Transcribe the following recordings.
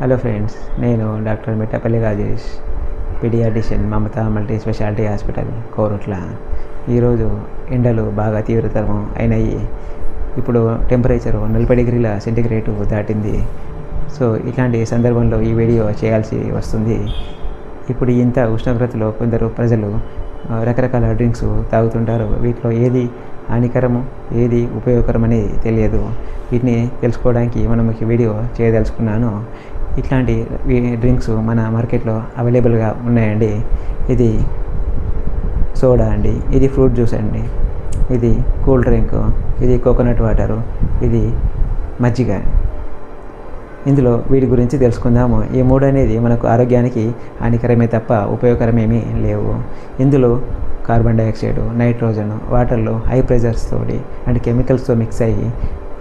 Hello friends, నేను doctor Mittapalli Rajesh, pediatrician, Mamata multi speciality hospital, Korutla. ఈరోజు ఎండలు బాగా తీవ్రతరం అయినాయి. ఇప్పుడు టెంపరేచరు 40 డిగ్రీల సెంటిగ్రేడ్ దాటింది. సో ఇట్లాంటి సందర్భంలో ఈ వీడియో చేయాల్సి వస్తుంది. ఇప్పుడు ఇంత ఉష్ణోగ్రతలో కొందరు ప్రజలు రకరకాల డ్రింక్స్ తాగుతుంటారు. వీటిలో ఏది హానికరము, ఏది ఉపయోగకరమని తెలియదు. వీటిని తెలుసుకోవడానికి మనం ఈ వీడియో చేయదలుచుకున్నాను. ఇట్లాంటి డ్రింక్స్ మన మార్కెట్లో అవైలబుల్గా ఉన్నాయండి. ఇది సోడా అండి, ఇది ఫ్రూట్ జ్యూస్ అండి, ఇది కూల్ డ్రింక్, ఇది కోకోనట్ వాటరు, ఇది మజ్జిగ. ఇందులో వీటి గురించి తెలుసుకుందాము. ఈ మూడు అనేది మనకు ఆరోగ్యానికి హానికరమే తప్ప ఉపయోగకరమేమీ లేవు. ఇందులో కార్బన్ డైఆక్సైడ్, నైట్రోజన్ వాటర్లో హై ప్రెజర్స్ తోటి అండ్ కెమికల్స్తో మిక్స్ అయ్యి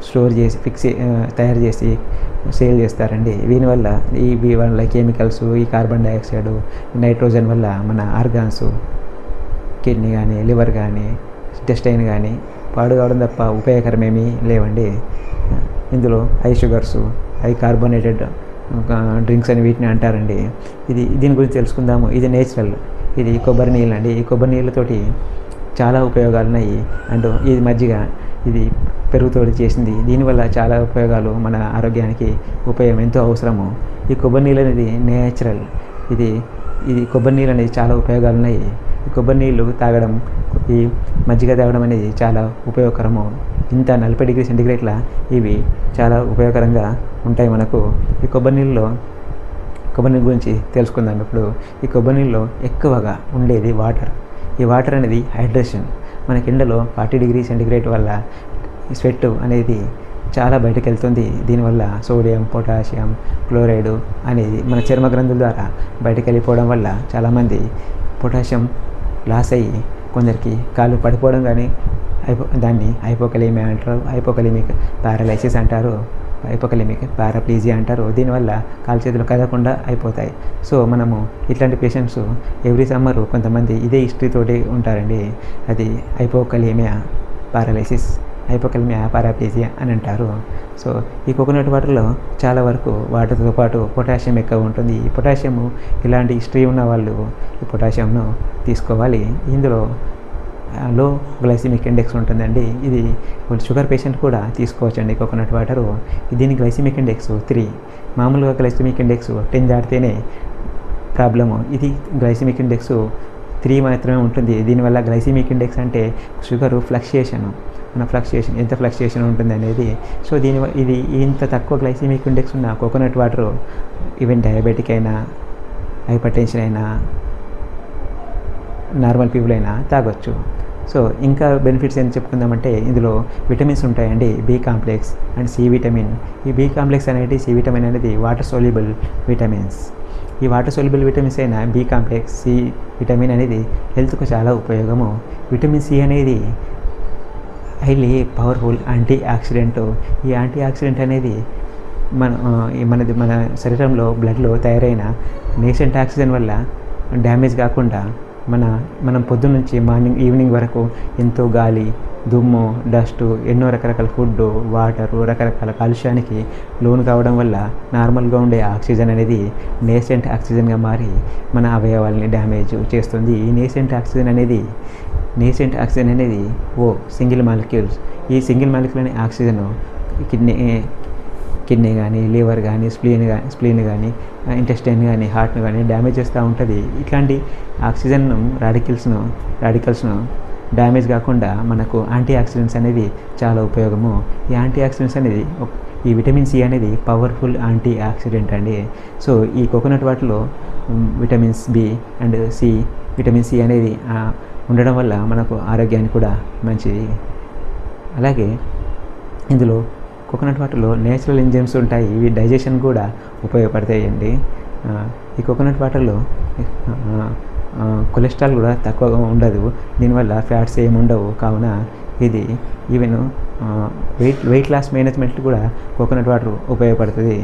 స్టోర్ చేసి తయారు చేసి సేల్ చేస్తారండి. దీనివల్ల వల్ల కెమికల్స్, ఈ కార్బన్ డైఆక్సైడ్, నైట్రోజన్ వల్ల మన ఆర్గాన్స్, కిడ్నీ కానీ, లివర్ కానీ, ఇంటెస్టైన్ కానీ పాడు కావడం తప్ప ఉపయోగకరమేమీ లేవండి. ఇందులో high sugars, high carbonated drinks అని వీటిని అంటారండి. దీని గురించి తెలుసుకుందాము. ఇది నేచురల్, ఇది కొబ్బరి నీళ్ళు అండి. ఈ కొబ్బరి నీళ్ళతోటి చాలా ఉపయోగాలు ఉన్నాయి. అండ్ ఇది మజ్జిగ, ఇది పెరుగుతోటి చేసింది. దీనివల్ల చాలా ఉపయోగాలు, మన ఆరోగ్యానికి ఉపయోగం ఎంతో అవసరము. ఈ కొబ్బరి నీళ్ళు అనేది నేచురల్. ఇది కొబ్బరి నీళ్ళు అనేది చాలా ఉపయోగాలు ఉన్నాయి. ఈ కొబ్బరి నీళ్ళు తాగడం, ఈ మజ్జిగ తాగడం అనేది చాలా ఉపయోగకరము. ఇంత 40 డిగ్రీ సెంటిగ్రేడ్ల ఇవి చాలా ఉపయోగకరంగా ఉంటాయి మనకు. ఈ కొబ్బరి నీళ్ళ గురించి తెలుసుకుందాం. ఇప్పుడు ఈ కొబ్బరి నీళ్ళలో ఎక్కువగా ఉండేది వాటర్. ఈ వాటర్ అనేది హైడ్రేషన్. మనకి ఎండలో 40 డిగ్రీ సెంటిగ్రేడ్ వల్ల స్వెట్ అనేది చాలా బయటకు వెళ్తుంది. దీనివల్ల సోడియం, పొటాషియం, క్లోరైడ్ అనేది మన చర్మ గ్రంథుల ద్వారా బయటకు వెళ్ళిపోవడం వల్ల చాలామంది పొటాషియం లాస్ అయ్యి కొందరికి కాళ్ళు పడిపోవడం కానీ, దాన్ని హైపోకలీమియా అంటారు, హైపోకలీమిక్ పారాలైసిస్ అంటారు, హైపోకలీమిక్ పారాప్లీజియా అంటారు. దీనివల్ల కాలు చేతులు కదలకుండా అయిపోతాయి. సో మనము ఇట్లాంటి పేషెంట్స్ ఎవ్రీ సమ్మర్ కొంతమంది ఇదే హిస్టరీతోటి ఉంటారండి. అది హైపోకలీమియా పారాలైసిస్, హైపోకలీమియా పారాప్లీజియా అని అంటారు. సో ఈ కోకోనట్ వాటర్లో చాలా వరకు వాటర్తో పాటు పొటాషియం ఎక్కువ ఉంటుంది. ఈ పొటాషియము ఇలాంటి హిస్టరీ ఉన్న వాళ్ళు ఈ పొటాషియంను తీసుకోవాలి. ఇందులో లో గ్లైసిమిక్ ఇండెక్స్ ఉంటుందండి. ఇది షుగర్ పేషెంట్ కూడా తీసుకోవచ్చండి కోకోనట్ వాటరు. దీని గ్లైసిమిక్ ఇండెక్స్ 3. మామూలుగా గ్లైసిమిక్ ఇండెక్స్ 10 దాటితేనే ప్రాబ్లము. ఇది గ్లైసిమిక్ ఇండెక్స్ 3 మాత్రమే ఉంటుంది. దీనివల్ల గ్లైసిమిక్ ఇండెక్స్ అంటే షుగరు ఫ్లక్చుయేషన్, మన ఫ్లక్చుయేషన్ ఎంత ఫ్లక్చుయేషన్ ఉంటుంది అనేది. సో ఇది ఇంత తక్కువ గ్లైసిమిక్ ఇండెక్స్ ఉన్న కోకోనట్ వాటరు ఈవెన్ డయాబెటిక్ అయినా, హైపర్ టెన్షన్ అయినా, నార్మల్ పీపుల్ అయినా తాగొచ్చు. సో ఇంకా బెనిఫిట్స్ ఏం చెప్పుకుందామంటే ఇందులో విటమిన్స్ ఉంటాయండి. B complex and C vitamin. ఈ బి కాంప్లెక్స్ అనేది, సి విటమిన్ అనేది వాటర్ సోల్యుబుల్ విటమిన్స్. ఈ వాటర్ సోల్యుబుల్ విటమిన్స్ అయిన బి కాంప్లెక్స్, సి విటమిన్ అనేది హెల్త్కు చాలా ఉపయోగము. విటమిన్ సి అనేది హైలీ పవర్ఫుల్ యాంటీ ఆక్సిడెంట్. ఈ యాంటీ ఆక్సిడెంట్ అనేది మన శరీరంలో బ్లడ్లో తయారైన నేసెంట్ ఆక్సిజన్ వల్ల డ్యామేజ్ కాకుండా మనం పొద్దున్న నుంచి ఈవినింగ్ వరకు ఎంతో గాలి, దుమ్ము, డస్ట్, ఎన్నో రకరకాల ఫుడ్, వాటరు, రకరకాల కాలుష్యానికి లోను కావడం వల్ల నార్మల్గా ఉండే ఆక్సిజన్ అనేది నేసెంట్ ఆక్సిజన్గా మారి మన అవయవాల్ని డ్యామేజ్ చేస్తుంది. ఈ నేసెంట్ ఆక్సిజన్ అనేది సింగిల్ మాలిక్యూల్స్. ఈ సింగిల్ మాలిక్యూల్ అనే ఆక్సిజన్ కిడ్నీ కానీ, లివర్ కానీ, స్ప్లీన్ కానీ, ఇంటెస్టైన్ కానీ, హార్ట్ను కానీ డ్యామేజ్ చేస్తూ ఉంటుంది. ఇట్లాంటి ఆక్సిజన్ రాడికల్స్ను డ్యామేజ్ కాకుండా మనకు యాంటీ ఆక్సిడెంట్స్ అనేది చాలా ఉపయోగము. ఈ యాంటీ ఆక్సిడెంట్స్ అనేది, ఈ విటమిన్ సి అనేది పవర్ఫుల్ యాంటీ ఆక్సిడెంట్ అండి. సో ఈ కోకోనట్ వాటర్లో vitamins B and C, vitamin C అనేది ఉండడం వల్ల మనకు ఆరోగ్యానికి కూడా మంచిది. అలాగే ఇందులో కోకోనట్ వాటర్లో నేచురల్ ఎంజైమ్స్ ఉంటాయి. ఇవి డైజెషన్ కూడా ఉపయోగపడతాయండి. ఈ కోకోనట్ వాటర్లో కొలెస్ట్రాల్ కూడా తక్కువగా ఉండదు. దీనివల్ల ఫ్యాట్స్ ఏమి ఉండవు. కావున ఇది ఈవెన్ వెయిట్ లాస్ మేనేజ్మెంట్ కూడా కోకోనట్ వాటర్ ఉపయోగపడుతుంది.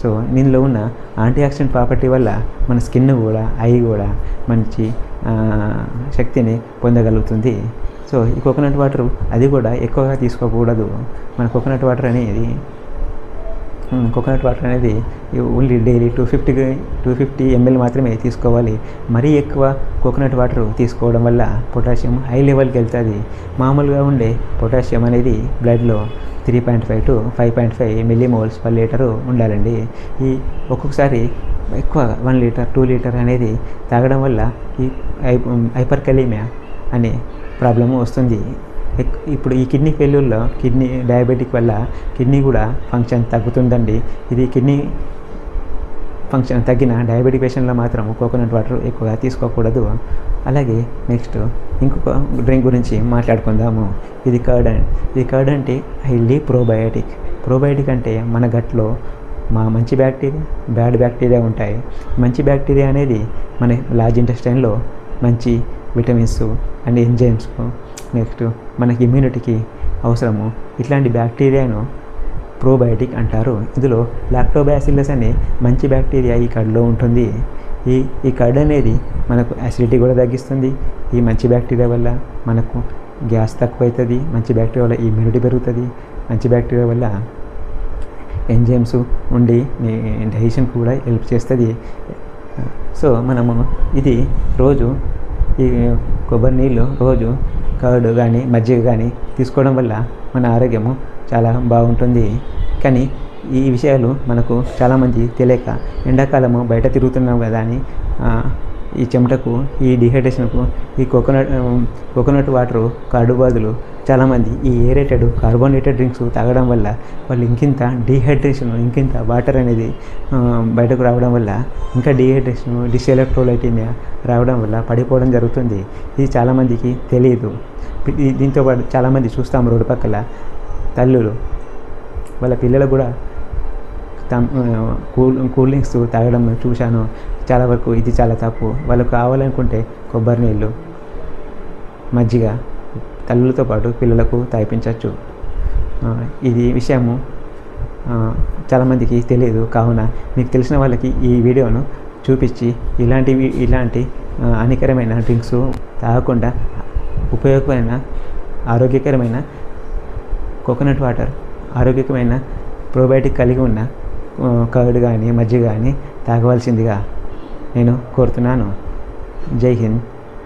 సో దీనిలో ఉన్న యాంటీ ఆక్సిడెంట్ ప్రాపర్టీ వల్ల మన స్కిన్ కూడా, ఐ కూడా మంచి శక్తిని పొందగలుగుతుంది. సో ఈ కోకోనట్ వాటర్ అది కూడా ఎక్కువగా తీసుకోకూడదు. మన కోకోనట్ వాటర్ అనేది కోకోనట్ వాటర్ అనేది ఓన్లీ డైలీ 250 ml మాత్రమే తీసుకోవాలి. మరీ ఎక్కువ కోకోనట్ వాటర్ తీసుకోవడం వల్ల పొటాషియం హై లెవెల్కి వెళ్తుంది. మామూలుగా ఉండే పొటాషియం అనేది బ్లడ్లో 3.5 to 5.5 మిల్లీమోల్స్ పర్ లీటరు ఉండాలండి. ఈ ఒక్కొక్కసారి ఎక్కువ 1 లీటర్ 2 లీటర్ అనేది తాగడం వల్ల ఈ హైపర్ కలీమియా అనే ప్రాబ్లము వస్తుంది. ఇప్పుడు ఈ కిడ్నీ ఫెయిల్యూర్లో కిడ్నీ డయాబెటిక్ వల్ల కిడ్నీ కూడా ఫంక్షన్ తగ్గుతుందండి. ఇది కిడ్నీ ఫంక్షన్ తగ్గిన డయాబెటిక్ పేషెంట్లో మాత్రం కోకోనట్ వాటర్ ఎక్కువగా తీసుకోకూడదు. అలాగే నెక్స్ట్ ఇంకొక డ్రింక్ గురించి మాట్లాడుకుందాము. ఇది కర్డ్ అంటే హైలీ ప్రోబయోటిక్ అంటే మన గట్లో మంచి బ్యాక్టీరియా, బ్యాడ్ బ్యాక్టీరియా ఉంటాయి. మంచి బ్యాక్టీరియా అనేది మన లార్జ్ ఇంటెస్టైన్లో మంచి విటమిన్స్ అండ్ ఎంజైమ్స్, నెక్స్ట్ మనకి ఇమ్యూనిటీకి అవసరము. ఇట్లాంటి బ్యాక్టీరియాను ప్రోబయోటిక్ అంటారు. ఇందులో లాక్టోబాసిల్లస్ అనే మంచి బ్యాక్టీరియా ఈ కర్డ్లో ఉంటుంది. ఈ కర్డ్ అనేది మనకు యాసిడిటీ కూడా తగ్గిస్తుంది. ఈ మంచి బ్యాక్టీరియా వల్ల మనకు గ్యాస్ తక్కువ అవుతుంది. మంచి బ్యాక్టీరియా వల్ల ఇమ్యూనిటీ పెరుగుతుంది. మంచి బ్యాక్టీరియా వల్ల ఎంజైమ్స్ ఉండి డైజెషన్ కూడా హెల్ప్ చేస్తుంది. సో మనము ఇది రోజు ఈ కొబ్బరి నీళ్ళు రోజు కర్డ్ కానీ మజ్జిగ కానీ తీసుకోవడం వల్ల మన ఆరోగ్యము చాలా బాగుంటుంది. కానీ ఈ విషయాలు మనకు చాలామంది తెలియక ఎండాకాలము బయట తిరుగుతున్నాం కదా అని ఈ చెమటకు, ఈ డిహైడ్రేషన్కు ఈ కోకోనట్ వాటరు కర్డ్ బదులు చాలామంది ఈ ఏరేటెడ్ కార్బోనేటెడ్ డ్రింక్స్ తాగడం వల్ల వాళ్ళు ఇంకింత డిహైడ్రేషన్, ఇంకింత వాటర్ అనేది బయటకు రావడం వల్ల ఇంకా డిహైడ్రేషన్, డిస్ఎలెక్ట్రోలైటీమియా రావడం వల్ల పడిపోవడం జరుగుతుంది. ఇది చాలామందికి తెలియదు. దీంతో పాటు చాలామంది చూస్తాం రోడ్డు పక్కల తల్లులు వాళ్ళ పిల్లలు కూడా కూల్ డ్రింక్స్ తాగడం చూశాను. చాలా వరకు ఇది చాలా తప్పు. వాళ్ళకు కావాలనుకుంటే కొబ్బరి నీళ్ళు, మజ్జిగ తల్లులతో పాటు పిల్లలకు తాగిపించవచ్చు. ఇది విషయము చాలామందికి తెలియదు. కావున మీకు తెలిసిన వాళ్ళకి ఈ వీడియోను చూపించి ఇలాంటి హానికరమైన డ్రింక్స్ తాగకుండా ఉపయోగమైన ఆరోగ్యకరమైన కోకోనట్ వాటర్, ఆరోగ్యకరమైన ప్రోబయోటిక్ కలిగి ఉన్న కర్డ్ కానీ మజ్జిగ కానీ తాగవలసిందిగా నేను కోరుతున్నాను. జై హింద్.